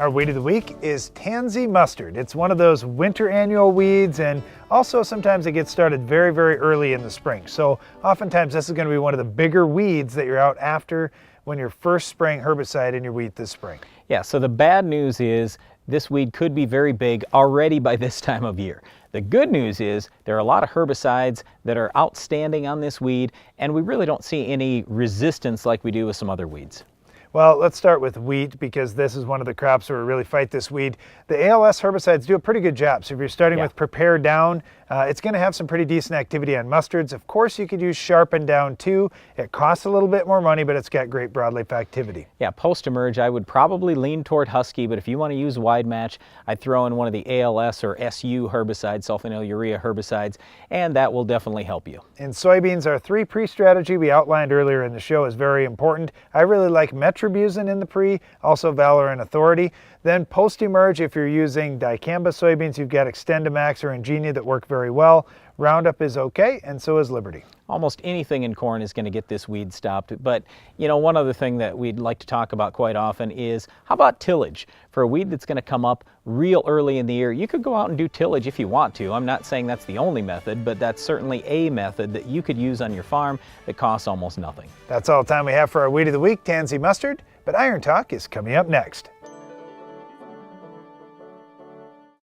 Our weed of the week is tansy mustard. It's one of those winter annual weeds, and also sometimes it gets started very, very early in the spring. So oftentimes this is going to be one of the bigger weeds that you're out after when you're first spraying herbicide in your wheat this spring. Yeah, so the bad news is this weed could be very big already by this time of year. The good news is there are a lot of herbicides that are outstanding on this weed, and we really don't see any resistance like we do with some other weeds. Well, let's start with wheat because this is one of the crops where we really fight this weed. The ALS herbicides do a pretty good job. So if you're starting with Prepare Down, it's going to have some pretty decent activity on mustards. Of course, you could use Sharpen Down too. It costs a little bit more money, but it's got great broadleaf activity. Yeah, post-emerge, I would probably lean toward Husky, but if you want to use Wide Match, I'd throw in one of the ALS or SU herbicides, sulfonylurea herbicides, and that will definitely help you. In soybeans, our 3-pre strategy we outlined earlier in the show is very important. I really like Metribuzin in the pre, also Valor and Authority. Then post-emerge, if you're using dicamba soybeans, you've got XtendiMax or Ingenia that work very well. Roundup is okay, and so is Liberty. Almost anything in corn is going to get this weed stopped, but you know, one other thing that we'd like to talk about quite often is how about tillage? For a weed that's going to come up real early in the year, you could go out and do tillage if you want to. I'm not saying that's the only method, but that's certainly a method that you could use on your farm that costs almost nothing. That's all the time we have for our weed of the week, tansy mustard, but Iron Talk is coming up next.